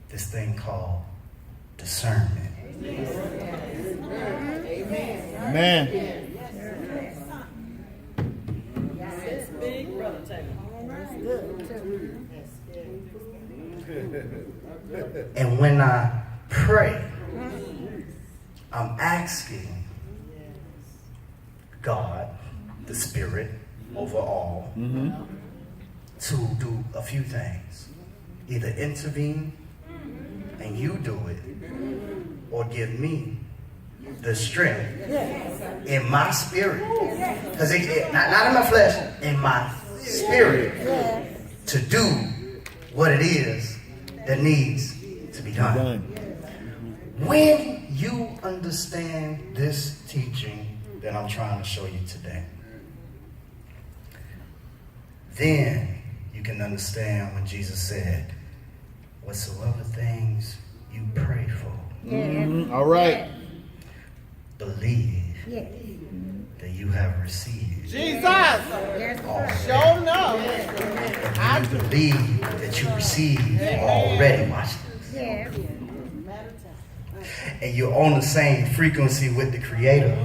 this thing called discernment. Amen. That's big, Brother Taylor. And when I pray, I'm asking God, the Spirit, over all, to do a few things. Either intervene and you do it, or give me the strength in my spirit. Because not in my flesh, in my spirit, to do what it is that needs to be done. When you understand this teaching that I'm trying to show you today, then you can understand when Jesus said, whatsoever things you pray for, All right. believe that you have received. Jesus! Already. Show enough. I believe that you received already. Watch this. And you're on the same frequency with the Creator.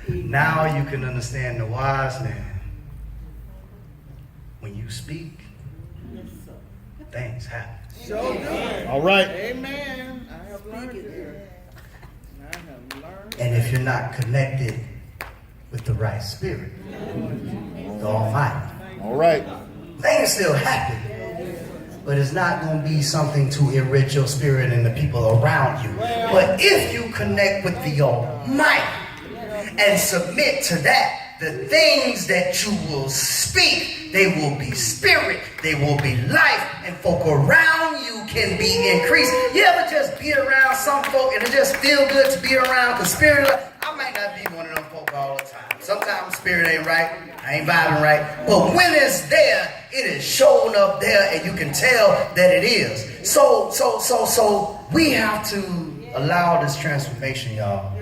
Now you can understand the wise man. When you speak, things happen. All right. Amen. I have learned it. And if you're not connected with the right spirit, the Almighty, All right. things still happen. But it's not going to be something to enrich your spirit and the people around you. But if you connect with the Almighty and submit to that, the things that you will speak, they will be spirit, they will be life, and folk around you can be increased. You ever just be around some folk and it just feel good to be around the spirit? I might not be one of them folk all the time. Sometimes spirit ain't right, I ain't vibing right, but when it's there, it is showing up there and you can tell that it is. So we have to allow this transformation, y'all,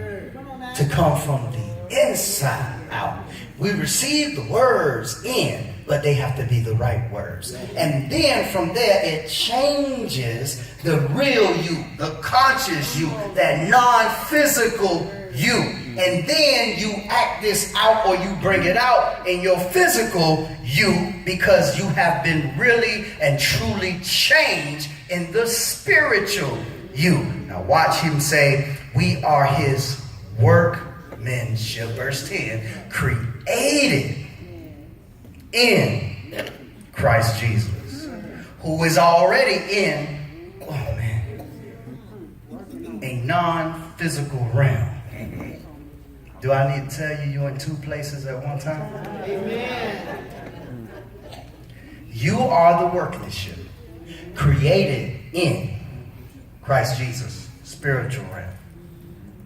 to come from the inside out. We receive the words in, but they have to be the right words. And then from there, it changes the real you, the conscious you, that non-physical you. And then you act this out, or you bring it out in your physical you, because you have been really and truly changed in the spiritual you. Now watch him say, we are his workmanship, verse 10, created in Christ Jesus, who is already in, a non-physical realm. Do I need to tell you you're in two places at one time? Amen. You are the workmanship created in Christ Jesus, spiritual realm.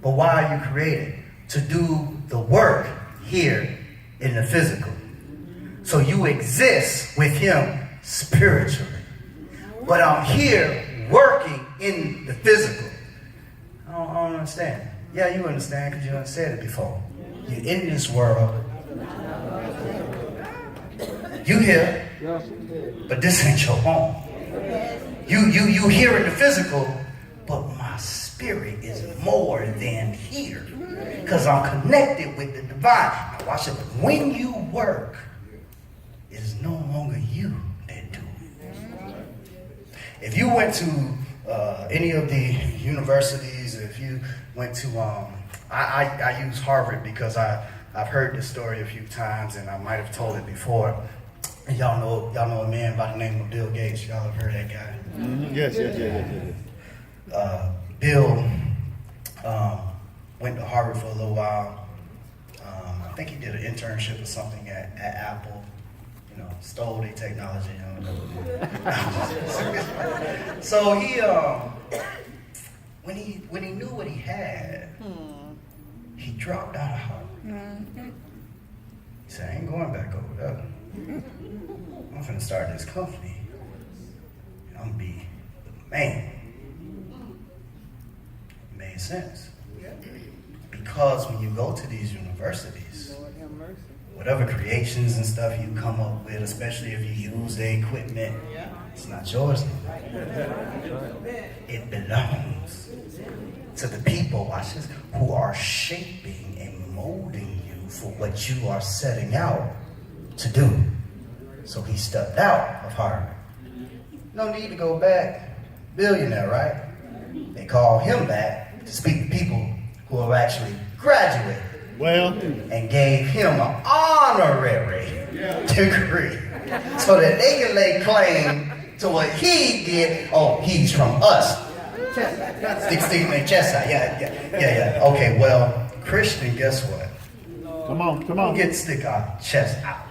But why are you created? To do the work here in the physical. So you exist with him spiritually. But I'm here working in the physical. I don't understand. Yeah, you understand because you done said it before. You're in this world. You here, but this ain't your home. You here in the physical, but my spirit is more than here. Because I'm connected with the divine. Now watch it. When you work, it is no longer you that do it. If you went to any of the universities, if you went to, I use Harvard because I've heard this story a few times and I might have told it before. And y'all know a man by the name of Bill Gates. Y'all have heard that guy? Mm-hmm. Yes. Bill went to Harvard for a little while. I think he did an internship or something at Apple. You know, stole their technology. I don't know. So he, when he knew what he had, he dropped out of Harvard. He said, I ain't going back over there. I'm finna start this company. I'm gonna be the man. It made sense. Because when you go to these universities, whatever creations and stuff you come up with, especially if you use the equipment, it's not yours anymore. It belongs to the people, watch this, who are shaping and molding you for what you are setting out to do. So he stepped out of Harvard. No need to go back. Billionaire, right? They call him back to speak to people who have actually graduated. Well, And gave him an honorary degree so that they can lay claim to what he did. Oh, he's from us. Stick in their chest out. Yeah. Okay, well, Christian, guess what? come on. Get stick our chest out.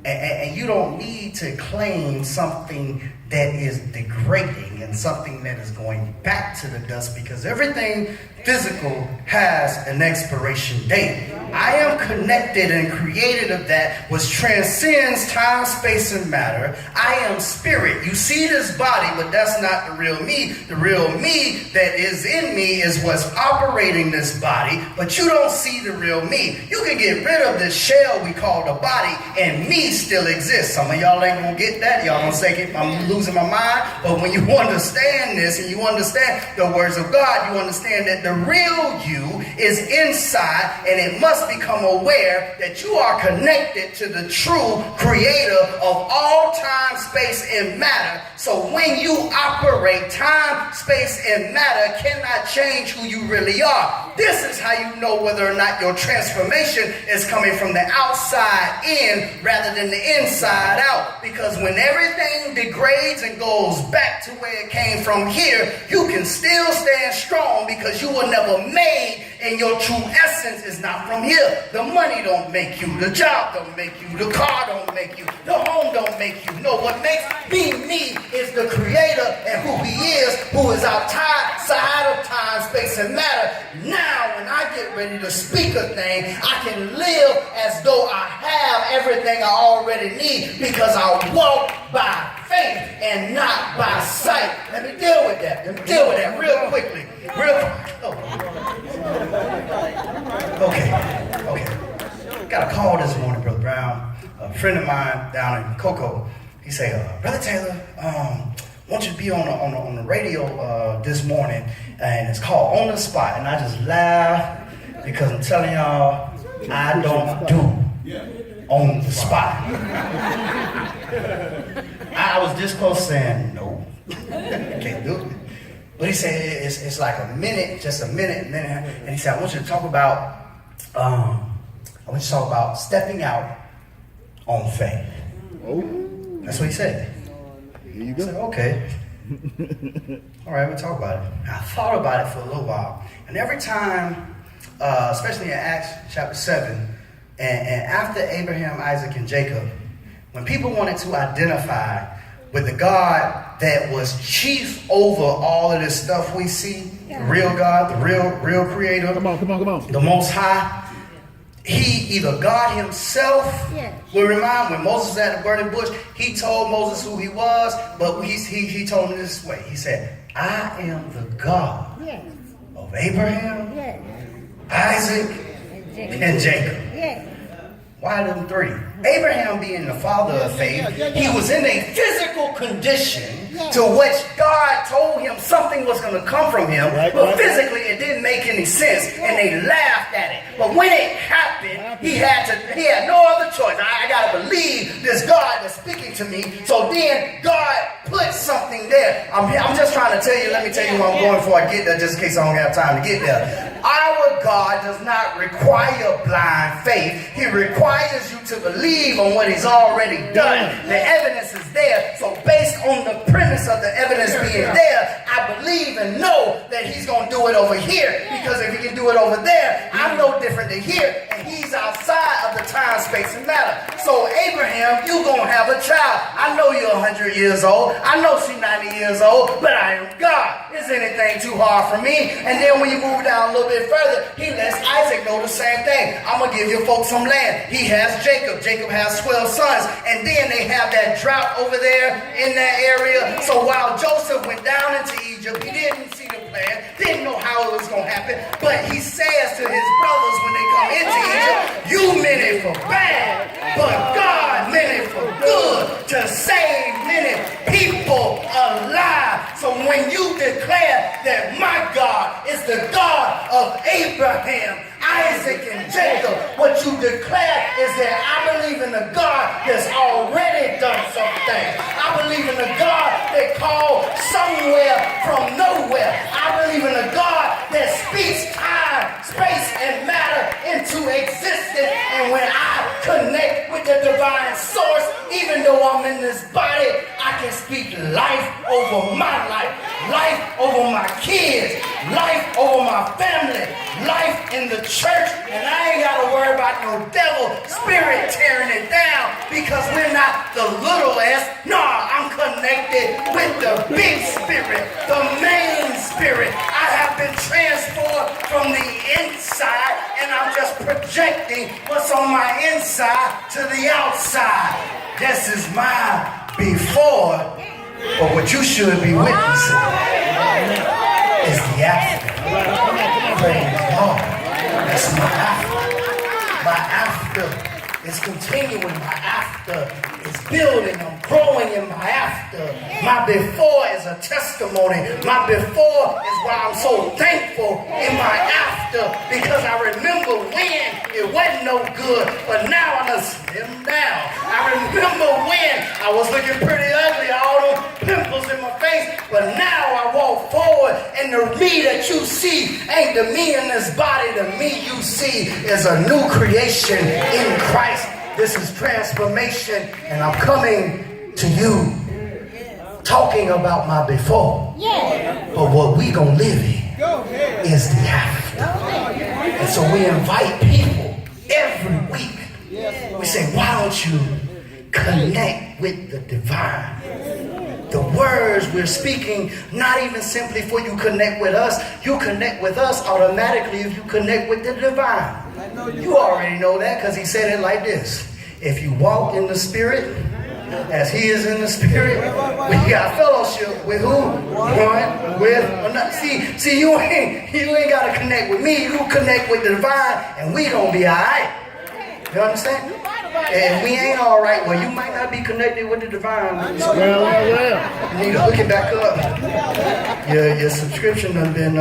And you don't need to claim something that is degrading and something that is going back to the dust, because everything physical has an expiration date. I am connected and created of that which transcends time, space, and matter. I am spirit. You see this body, but that's not the real me. The real me that is in me is what's operating this body, but you don't see the real me. You can get rid of this shell we call the body, and me still exists. Some of y'all ain't gonna get that. Y'all gonna say I'm losing my mind. But when you understand this and you understand the words of God, you understand that the real you is inside, and it must become aware that you are connected to the true creator of all time, space, and matter. So when you operate, time, space, and matter cannot change who you really are. This is how you know whether or not your transformation is coming from the outside in rather than the inside out. Because when everything degrades and goes back to where it came from here, you can still stand strong because you were never made, and your true essence is not from here. The money don't make you, the job don't make you, the car don't make you, the home don't make you. No, what makes me is the creator and who he is, who is outside of time, space, and matter. Now, when I get ready to speak a thing, I can live as though I have everything I already need, because I walk by faith and not by sight. Let me deal with that. Real quickly. Okay. Got a call this morning, Brother Brown. A friend of mine down in Cocoa, he said, Brother Taylor, I want you to be on the radio this morning, and it's called On the Spot. And I just laughed because I'm telling y'all, I don't do on the spot. I was this close saying, no, can't do it. But he said it's like a minute, and he said, I want you to talk about stepping out on faith. Oh, That's what he said. here you I said, go. okay. All right, we'll talk about it. I thought about it for a little while. And every time, especially in Acts chapter 7, and after Abraham, Isaac, and Jacob, when people wanted to identify with the God that was chief over all of this stuff we see, the real God, the real creator, Come on. the Most High, he, either God himself, will remind, when Moses was at the burning bush, he told Moses who he was, but he told him this way. He said, I am the God of Abraham, Isaac, and Jacob. Why them three? Abraham being the father of faith, he was in a physical condition to which God told him something was going to come from him, but physically it didn't make any sense, and they laughed at it. But when it happened, he had no other choice. I got to believe this God that's speaking to me. So then God put something there. I'm just trying to tell you, let me tell you what I'm going for. I get there just in case I don't have time to get there. Our God does not require blind faith. He requires you to believe on what he's already done. The evidence is there. So based on the premise of the evidence being there, I believe and know that he's going to do it over here. Because if he can do it over there, I'm no different than here. And he's outside of the time, space, and matter. So Abraham, you're going to have a child. I know you're 100 years old. I know she's 90 years old. But I am God. Is anything too hard for me? And then when you move down a little bit further, he lets Isaac know the same thing. I'm going to give you folks some land. He has Jacob. Jacob has 12 sons. And then they have that drought over there in that area. So while Joseph went down into Egypt, he didn't see the land, didn't know how it was going to happen, but he says to his brothers when they come into Egypt, you meant it for bad, but God meant it for good to save many people alive. So when you declare that my God is the God of Abraham, Isaac, and Jacob, what you declare is that I believe in a God that's already done something. I believe in a God that called somewhere from nowhere. I believe in a God that speaks time, space, and matter into existence. And when I connect with the divine source, even though I'm in this body, I can speak life over my life over my kids, life over my family, life in the church, and I ain't got to worry about no devil spirit tearing it down because we're not the little s. Nah, I'm connected with the big spirit, the main spirit. I have been transformed from the inside, and I'm just projecting what's on my inside to the outside. This is my before, but what you should be witnessing is the after. Praise God. That's my after. My after is continuing. My after is building. I'm growing in my after. My before is a testimony. My before is why I'm so thankful in my after, because I remember when it wasn't no good, but now I done slimmed down. I remember when I was looking pretty ugly, all those pimples in my face, but now I walk forward, and the me that you see ain't the me in this body. The me you see is a new creation in Christ. This is transformation, and I'm coming to you talking about my before. But what we gonna live in is the after. And so we invite people every week. We say, why don't you connect with the divine? The words we're speaking, not even simply for you connect with us. You connect with us automatically if you connect with the divine. You already know that because he said it like this. If you walk in the spirit, as he is in the spirit, we got fellowship with who? One with another. See, you ain't got to connect with me. You connect with the divine, and we gonna be all right. You understand? And we ain't all right. Well, you might not be connected with the divine. Well. You need to hook it back up. Your subscription done been,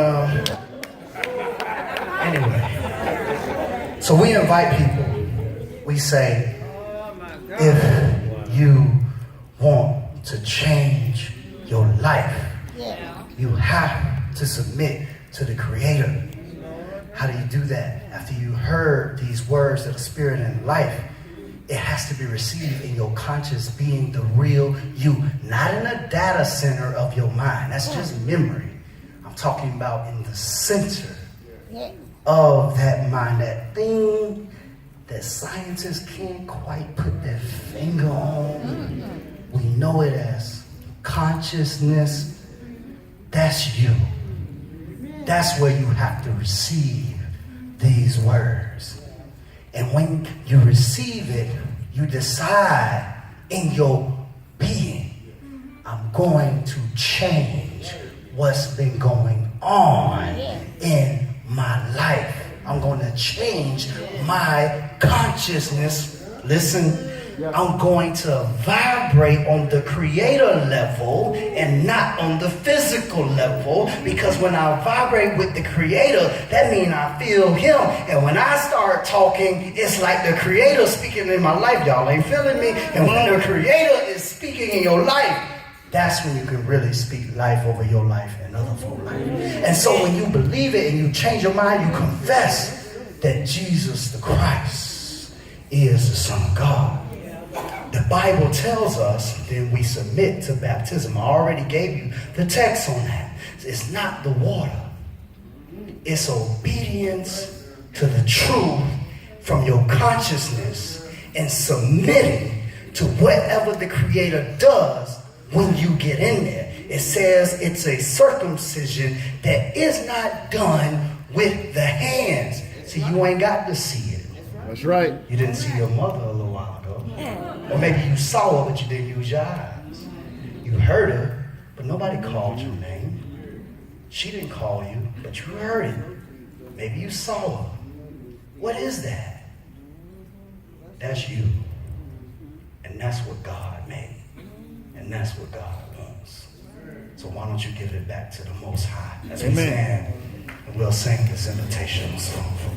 anyway. So we invite people. We say, if you want to change your life, you have to submit to the Creator. How do you do that? After you heard these words that are spirit and life, it has to be received in your conscious being, the real you, not in a data center of your mind. That's just memory. I'm talking about in the center of that mind, that thing that scientists can't quite put their finger on. We know it as consciousness. That's you. That's where you have to receive these words. And when you receive it, you decide in your being, I'm going to change what's been going on in my life. I'm going to change my consciousness. Listen, I'm going to vibrate on the creator level and not on the physical level, because when I vibrate with the creator, that means I feel him. And when I start talking, it's like the creator speaking in my life. Y'all ain't feeling me. And when the creator is speaking in your life, that's when you can really speak life over your life and other people's life. And so when you believe it and you change your mind, you confess that Jesus the Christ is the Son of God. The Bible tells us then we submit to baptism. I already gave you the text on that. It's not the water. It's obedience to the truth from your consciousness and submitting to whatever the Creator does when you get in there. It says it's a circumcision that is not done with the hands. See, you ain't got to see it. That's right. You didn't see your mother a little while ago. Or maybe you saw her, but you didn't use your eyes. You heard her, but nobody called your name. She didn't call you, but you heard it. Maybe you saw her. What is that? That's you. And that's what God made. And that's what God wants. So why don't you give it back to the Most High as we Amen. stand and we'll sing this invitational song for